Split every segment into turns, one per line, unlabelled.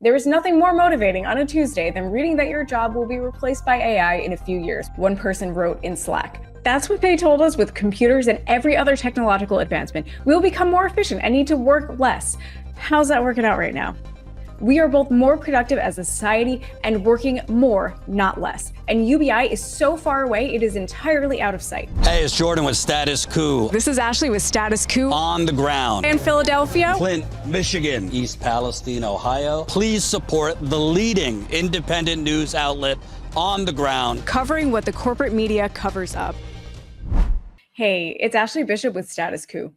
There is nothing more motivating on a Tuesday than reading that your job will be replaced by AI in a few years, one person wrote in Slack. That's what they told us. With computers and every other technological advancement, we'll become more efficient and need to work less. How's that working out right now? We are both more productive as a society and working more, not less. And UBI is so far away, it is entirely out of sight.
Hey, it's Jordan with Status Coup.
This is Ashley with Status Coup.
On the ground.
In Philadelphia.
Flint, Michigan. East Palestine, Ohio. Please support the leading independent news outlet on the ground,
covering what the corporate media covers up.
Hey, it's Ashley Bishop with Status Coup.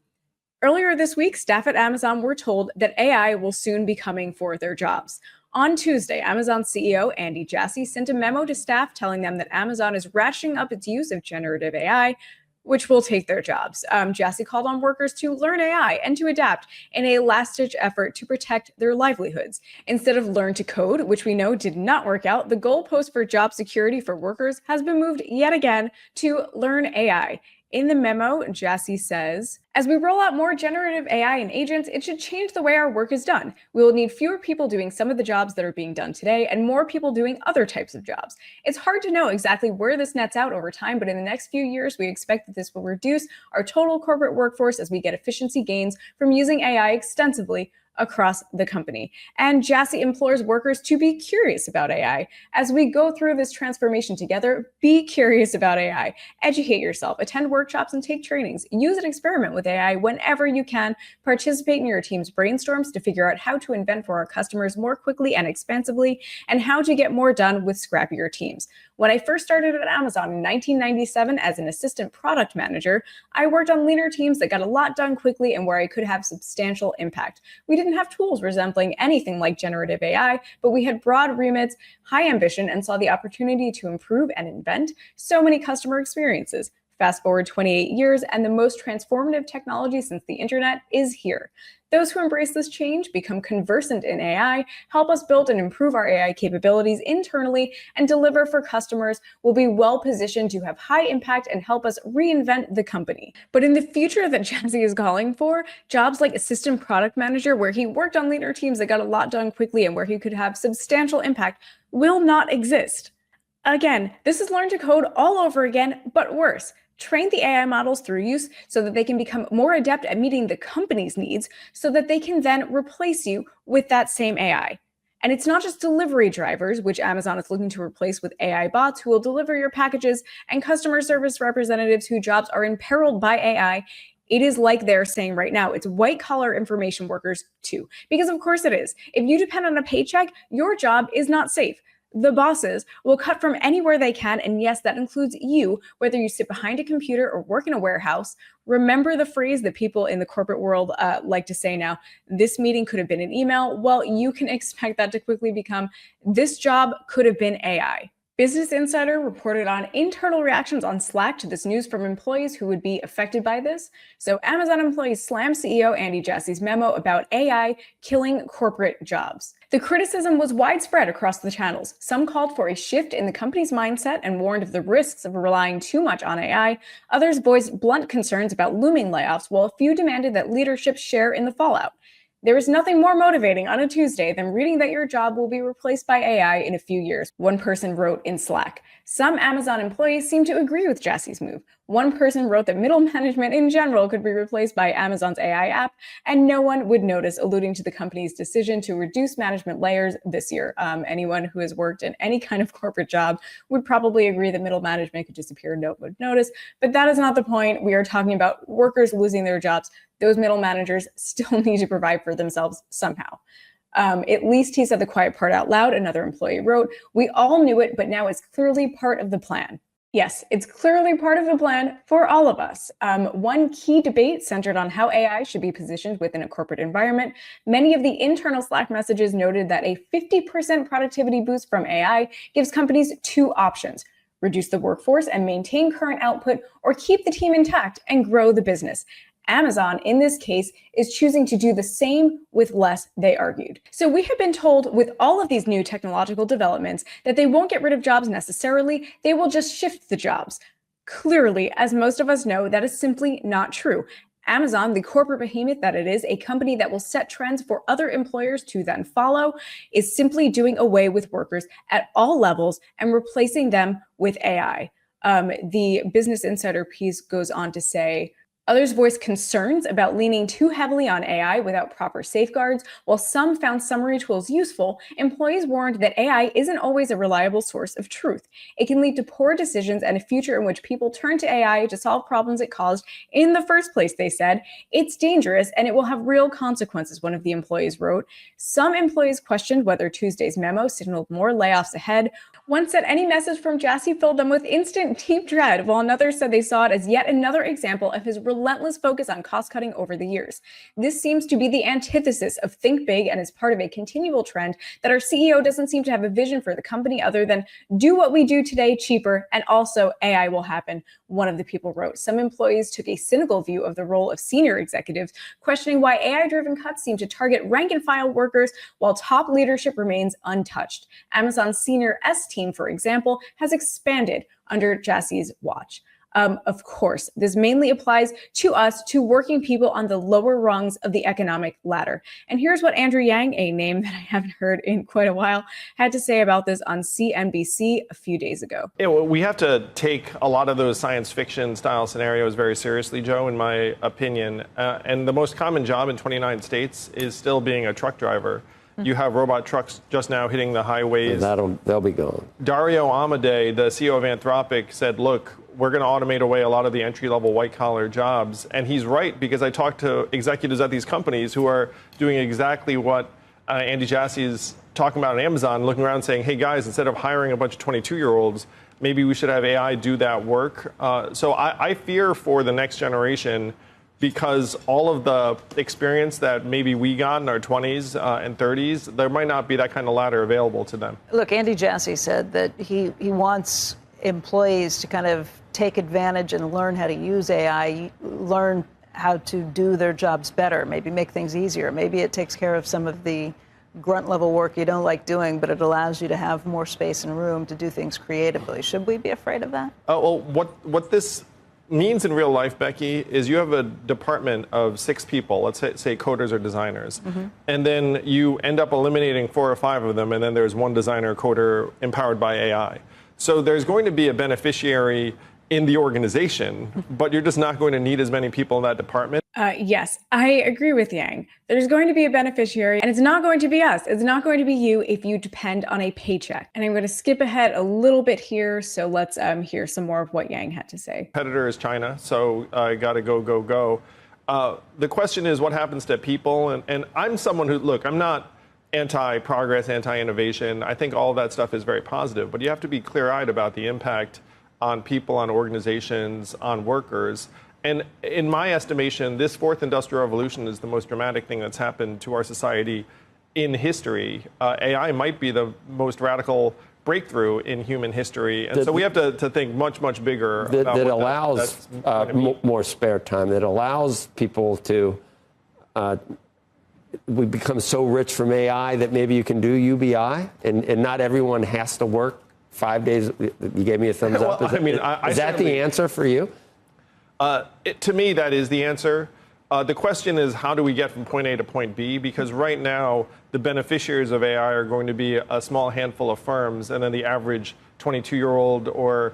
Earlier this week, staff at Amazon were told that AI will soon be coming for their jobs. On Tuesday, Amazon CEO Andy Jassy sent a memo to staff telling them that Amazon is ratcheting up its use of generative AI, which will take their jobs. Jassy called on workers to learn AI and to adapt in a last-ditch effort to protect their livelihoods. Instead of learn to code, which we know did not work out, the goalpost for job security for workers has been moved yet again to learn AI. In the memo, Jassy says, as we roll out more generative AI and agents, it should change the way our work is done. We will need fewer people doing some of the jobs that are being done today and more people doing other types of jobs. It's hard to know exactly where this nets out over time, but in the next few years, we expect that this will reduce our total corporate workforce as we get efficiency gains from using AI extensively across the company. And Jassy implores workers to be curious about AI. As we go through this transformation together, be curious about AI. Educate yourself, attend workshops and take trainings. Use and experiment with AI whenever you can. Participate in your team's brainstorms to figure out how to invent for our customers more quickly and expansively, and how to get more done with scrappier teams. When I first started at Amazon in 1997 as an assistant product manager, I worked on leaner teams that got a lot done quickly and where I could have substantial impact. We didn't have tools resembling anything like generative AI, but we had broad remits, high ambition, and saw the opportunity to improve and invent so many customer experiences. Fast forward 28 years, and the most transformative technology since the internet is here. Those who embrace this change, become conversant in AI, help us build and improve our AI capabilities internally, and deliver for customers will be well positioned to have high impact and help us reinvent the company. But in the future that Jassy is calling for, jobs like assistant product manager, where he worked on leaner teams that got a lot done quickly and where he could have substantial impact, will not exist. Again, this is learn to code all over again, but worse. Train the AI models through use so that they can become more adept at meeting the company's needs so that they can then replace you with that same AI. And it's not just delivery drivers, which Amazon is looking to replace with AI bots who will deliver your packages, and customer service representatives whose jobs are imperiled by AI. It is like they're saying right now, it's white-collar information workers too. Because of course it is. If you depend on a paycheck, your job is not safe. The bosses will cut from anywhere they can, and yes, that includes you, whether you sit behind a computer or work in a warehouse. Remember the phrase that people in the corporate world like to say now, this meeting could have been an email. Well, you can expect that to quickly become, this job could have been AI. Business Insider reported on internal reactions on Slack to this news from employees who would be affected by this. So Amazon employees slammed CEO Andy Jassy's memo about AI killing corporate jobs. The criticism was widespread across the channels. Some called for a shift in the company's mindset and warned of the risks of relying too much on AI. Others voiced blunt concerns about looming layoffs, while a few demanded that leadership share in the fallout. There is nothing more motivating on a Tuesday than reading that your job will be replaced by AI in a few years, one person wrote in Slack. Some Amazon employees seem to agree with Jassy's move. One person wrote that middle management in general could be replaced by Amazon's AI app, and no one would notice, alluding to the company's decision to reduce management layers this year. Anyone who has worked in any kind of corporate job would probably agree that middle management could disappear, no one would notice, but that is not the point. We are talking about workers losing their jobs. Those middle managers still need to provide for themselves somehow. At least he said the quiet part out loud, another employee wrote. We all knew it, but now it's clearly part of the plan. Yes, it's clearly part of the plan for all of us. One key debate centered on how AI should be positioned within a corporate environment. Many of the internal Slack messages noted that a 50% productivity boost from AI gives companies two options: reduce the workforce and maintain current output, or keep the team intact and grow the business. Amazon, in this case, is choosing to do the same with less, they argued. So we have been told with all of these new technological developments that they won't get rid of jobs necessarily, they will just shift the jobs. Clearly, as most of us know, that is simply not true. Amazon, the corporate behemoth that it is, a company that will set trends for other employers to then follow, is simply doing away with workers at all levels and replacing them with AI. The Business Insider piece goes on to say, others voiced concerns about leaning too heavily on AI without proper safeguards. While some found summary tools useful, employees warned that AI isn't always a reliable source of truth. It can lead to poor decisions and a future in which people turn to AI to solve problems it caused in the first place, they said. It's dangerous and it will have real consequences, one of the employees wrote. Some employees questioned whether Tuesday's memo signaled more layoffs ahead. One said any message from Jassy filled them with instant deep dread, while another said they saw it as yet another example of his relentless focus on cost-cutting over the years. This seems to be the antithesis of think big and is part of a continual trend that our CEO doesn't seem to have a vision for the company other than do what we do today cheaper, and also AI will happen, one of the people wrote. Some employees took a cynical view of the role of senior executives, questioning why AI-driven cuts seem to target rank-and-file workers while top leadership remains untouched. Amazon's senior S team, for example, has expanded under Jassy's watch. Of course, this mainly applies to us, to working people on the lower rungs of the economic ladder. And here's what Andrew Yang, a name that I haven't heard in quite a while, had to say about this on CNBC a few days ago.
Yeah, well, we have to take a lot of those science fiction style scenarios very seriously, Joe, in my opinion. And the most common job in 29 states is still being a truck driver. You have robot trucks just now hitting the highways.
They'll be gone.
Dario Amodei, the CEO of Anthropic, said, look, we're going to automate away a lot of the entry-level white-collar jobs. And he's right, because I talked to executives at these companies who are doing exactly what Andy Jassy is talking about at Amazon, looking around saying, hey, guys, instead of hiring a bunch of 22-year-olds, maybe we should have AI do that work. So I fear for the next generation, because all of the experience that maybe we got in our 20s and 30s, there might not be that kind of ladder available to them.
Look, Andy Jassy said that he wants employees to kind of take advantage and learn how to use AI, learn how to do their jobs better, maybe make things easier. Maybe it takes care of some of the grunt level work you don't like doing, but it allows you to have more space and room to do things creatively. Should we be afraid of that?
Well, what this means in real life, Becky, is you have a department of 6 people, let's say coders or designers, and then you end up eliminating 4 or 5 of them, and then there's one designer or coder empowered by AI. So there's going to be a beneficiary in the organization, but you're just not going to need as many people in that department.
Yes, I agree with Yang. There's going to be a beneficiary, and it's not going to be us. It's not going to be you if you depend on a paycheck. And I'm going to skip ahead a little bit here, so let's hear some more of what Yang had to say.
Competitor is China, so I got to go. The question is what happens to people, and I'm someone who, look, I'm not anti-progress, anti-innovation. I think all of that stuff is very positive, but you have to be clear-eyed about the impact on people, on organizations, on workers. And in my estimation, this 4th industrial revolution is the most dramatic thing that's happened to our society in history. AI might be the most radical breakthrough in human history. And so we have to think much, much bigger. About
that allows more spare time, that allows people to, we become so rich from AI that maybe you can do UBI, and not everyone has to work 5 days. You gave me a thumbs up. Is that the answer for you?
To me, that is the answer. The question is, how do we get from point A to point B? Because right now, the beneficiaries of AI are going to be a small handful of firms, and then the average 22-year-old or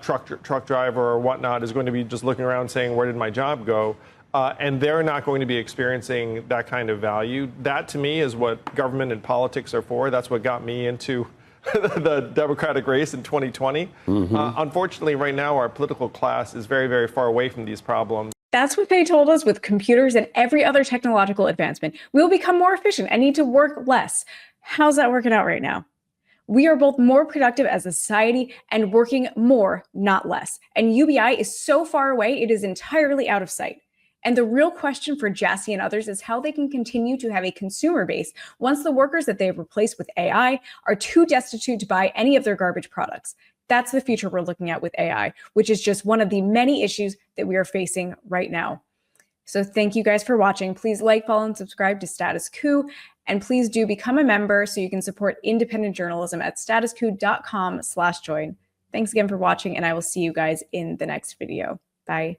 truck driver or whatnot is going to be just looking around saying, where did my job go? And they're not going to be experiencing that kind of value. That, to me, is what government and politics are for. That's what got me into the Democratic race in 2020. Unfortunately, right now, our political class is very, very far away from these problems.
That's what they told us with computers and every other technological advancement. We'll become more efficient and need to work less. How's that working out right now? We are both more productive as a society and working more, not less. And UBI is so far away, it is entirely out of sight. And the real question for Jassy and others is how they can continue to have a consumer base once the workers that they have replaced with AI are too destitute to buy any of their garbage products. That's the future we're looking at with AI, which is just one of the many issues that we are facing right now. So thank you guys for watching. Please like, follow, and subscribe to Status Coup. And please do become a member so you can support independent journalism at statuscoup.com/join. Thanks again for watching, and I will see you guys in the next video. Bye.